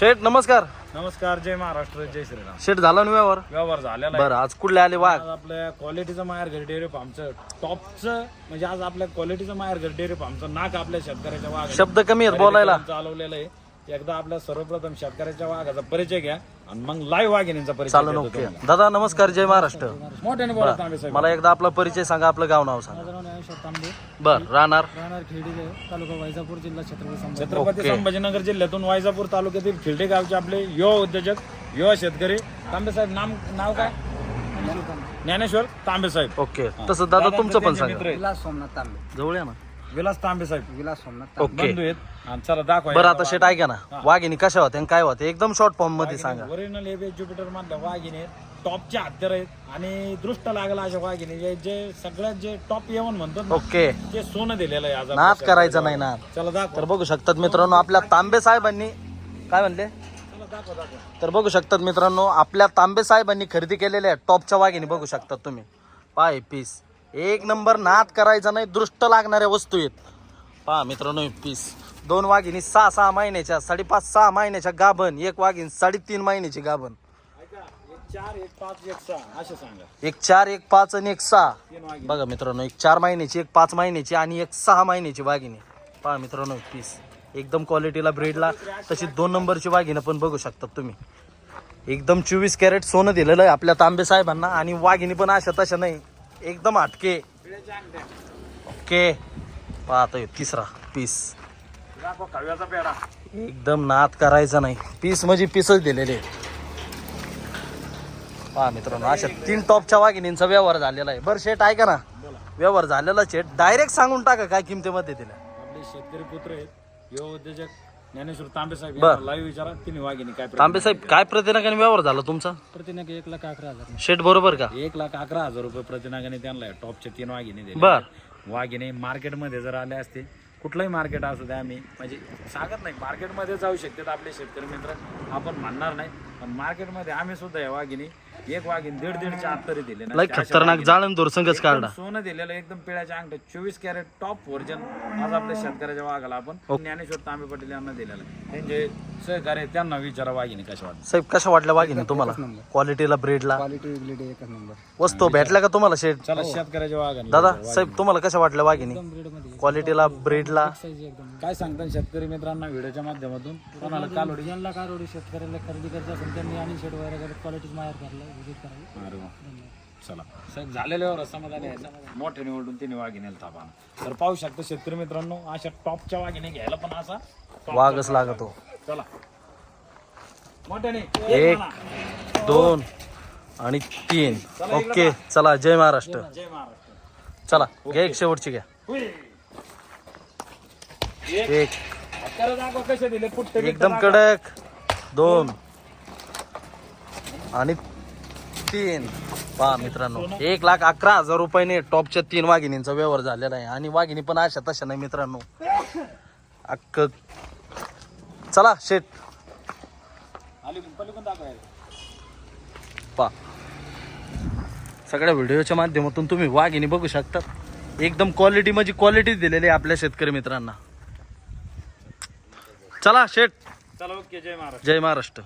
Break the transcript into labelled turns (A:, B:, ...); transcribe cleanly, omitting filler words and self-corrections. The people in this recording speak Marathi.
A: शेठ नमस्कार.
B: नमस्कार. जय महाराष्ट्र, जय श्रीराम.
A: शेठ झाला ना
B: व्यवहार झालेला आहे.
A: बरं आज कुठले आले वाघ?
B: आज आपल्या क्वालिटीचं माहेर घर डेअरी फार्मचं टॉपचं म्हणजे आज आपल्या क्वालिटीचं माहेर घर डेअरी फार्मचं नाक आपल्या शेतकऱ्याच्या वाघ
A: शब्द कमी आहेत बोलायला.
B: चालवलेलं आहे. एकदा आपल्या सर्वप्रथम शेतकऱ्याच्या वाघाचा परिचय घ्या आणि मग लाईव्ह वाघिणींचा परिचय
A: चालू
B: देतो
A: ओके.
B: तुम्हाला.
A: दादा नमस्कार, जय महाराष्ट्र.
B: मोठ्याने बोला तांबे साहेब.
A: मला एकदा आपला परिचय सांगा, आपलं गाव नाव सांगा. बर राहणार
C: तालुका वैजापूर, जिल्हा छत्रपती
B: छत्रपती संभाजीनगर जिल्ह्यातून वैजापूर तालुक्यातील खिल्डे गावचे आपले युवा उद्योजक, युवा शेतकरी तांबे साहेब. नाव काय? ज्ञानेश्वर तांबे साहेब.
A: ओके. तसं दादा तुमचं पण सांगा.
C: विलास सोमनाथ तांबे.
A: जवळ या ना.
B: विलास तांबे साहेब
C: विलास सोमनाथ
A: ओके.
B: बंधू आहेत. आणि चला दाखवा.
A: बरं आता शेठ ऐका ना, वाघिणी कशा होत्या आणि काय होते एकदम शॉर्ट फॉर्म मध्ये सांगा.
B: ओरिजिनल एबीएस ज्युपिटर मधल्या वाघिणी आहेत. टॉपचे हत्यार आहेत आणि दृष्ट लागला अशा वाघिणी जे सगळ्यात जे टॉप येऊन म्हणतो ना,
A: ओके.
B: जे सोनं दिलेलं आहे आज
A: नाद करायचा नाही ना.
B: चला दाखवा.
A: तर बघू शकतात मित्रांनो, आपल्या तांबे साहेबांनी काय म्हणले
B: चला दाखवा.
A: तर बघू शकतात मित्रांनो, आपल्या तांबे साहेबांनी खरेदी केलेल्या टॉपच्या वाघिणी बघू शकतात तुम्ही. पाय पीस एक नंबर, नाद करायचा नाही, दृष्ट लागणाऱ्या वस्तू आहेत. पहा मित्रांनो पीस. दोन वाघिणी 6 महिन्याच्या, 5.5-6 महिन्याच्या गाभण. एक वाघीण 3.5 महिन्याची गाभण.
B: ऐका, 1 4 1 5 1 6 असं सांगा.
A: 1 4 1 5 आणि 1 6.
B: तीन वाघिणी.
A: बघा मित्रांनो, 1 4 महिन्याची, 1 5 महिन्याची आणि 1 6 महिन्याची वाघिणी. पहा मित्रांनो पीस एकदम क्वालिटीला, ब्रीडला तशी 2 नंबरची वाघिणी पण बघू शकतात तुम्ही. एकदम 24 कॅरेट सोनं दिलेलं आहे आपल्या तांबे साहेबांना. आणि वाघिणी पण अशा तशा नाही, एकदम हटके. ओके. पाहता तिसरा पीस
B: दाखवा खव्याचा पेढा.
A: एकदम नाद करायचा नाही, पीस म्हणजे पीसच दिलेले. पहा मित्रांनो, अशा 3 टॉपच्या वाघिणींचा व्यवहार झालेला आहे. बरं शेठ ऐका ना, व्यवहार झालेला शेठ डायरेक्ट सांगून टाका काय किमतीमध्ये दिल्या.
B: आपले शेतकरी पुत्र आहेत, युवा उद्योजक ज्ञानेश्वर तांबे साहेब.
A: बरं.
B: लाईव्ह विचारा तिन्ही वाघिणी काय
A: तांबे साहेब काय प्रतिनागाने व्यवहार झाला तुमचा?
C: प्रतिनग 1,11,000.
A: शेठ बरोबर का?
B: 1,11,000 रुपये प्रतिनागाने त्यांना टॉपचे 3 वाघिणी दिले.
A: बर.
B: वाघिणी मार्केटमध्ये जर आले असते, कुठलाही मार्केट असू द्या, आम्ही म्हणजे सांगत नाही मार्केटमध्ये जाऊ शकतात आपले शेतकरी मित्र, आपण म्हणणार नाही. पण मार्केटमध्ये आम्ही सुद्धा या वाघिणी एक वाघिणी 1.5-1.5च्या आत तरी दिले ना.
A: लय खतरनाक जाळण दोरसंगच काढला.
B: सोनं दिलेलं एकदम पिळ्याच्या अंगठ्या 24 कॅरेट टॉप व्हर्जन आज आपल्या शेतकऱ्याच्या वाघाला आपण ज्ञानेश्वर तांबे पाटील यांना दिलेलं आहे. त्यांचे सहकार्य त्यांना विचारा वाघिणी कशा वाटत.
A: साहेब कशा वाटल्या वाघिणी तुम्हाला? क्वालिटीला, ब्रीडला
C: क्वालिटी बिलिटी एकच नंबर.
A: वस्तू भेटल्या का तुम्हाला शेठ?
B: चला शेतकऱ्याच्या वाघाने
A: दादा साहेब तुम्हाला कशा वाटल्या वाघिणी?
C: ब्रीड मध्ये
A: क्वालिटीला, ब्रीडला
C: साईज एकदम.
B: काय सांगतात शेतकरी मित्रांना व्हिडिओच्या माध्यमातून कोणाला कालोडी?
C: ज्यांना कारोडी शेतकऱ्याला खरेदी करायचं असेल त्यांनी आणि शेड वगैरे क्वालिटीच माहेर करायला व्हिजिट करायला.
B: अरे वा. चला साहेब झालेल्यावर समाधान यायचं मोठे निवडून तिने वाघिणीला थापा. तर पाहू शकता शेतकरी मित्रांनो, अशा टॉपच्या वाघिणी घ्यायला पण असा top
A: वाघच
B: चा
A: लागतो.
B: चला मोठ्याने
A: 1 2 आणि 3. ओके चला, जय महाराष्ट्र.
B: जय महाराष्ट्र.
A: चला घ्या एक शेवटची घ्या.
B: हुई.
A: एक
B: हत्यारं दाखवा कसे दिले. पुट्टे
A: एकदम कडक. 2 आणि 3. पहा मित्रांनो, 1,11,000 रुपयाने टॉपच्या 3 वाघिणींचा व्यवहार झालेला आहे. आणि वाघिणी पण अशा तशा नाही मित्रांनो, अक्क. चला शेठ
B: आली पलीकडून दाखवा.
A: पा सगळ्या व्हिडिओच्या माध्यमातून तुम्ही वाघिणी बघू शकता. एकदम क्वालिटी म्हणजे क्वालिटी दिलेली आहे आपल्या शेतकरी मित्रांना. चला शेठ,
B: चला ओके. जय महाराष्ट्र.
A: जय महाराष्ट्र.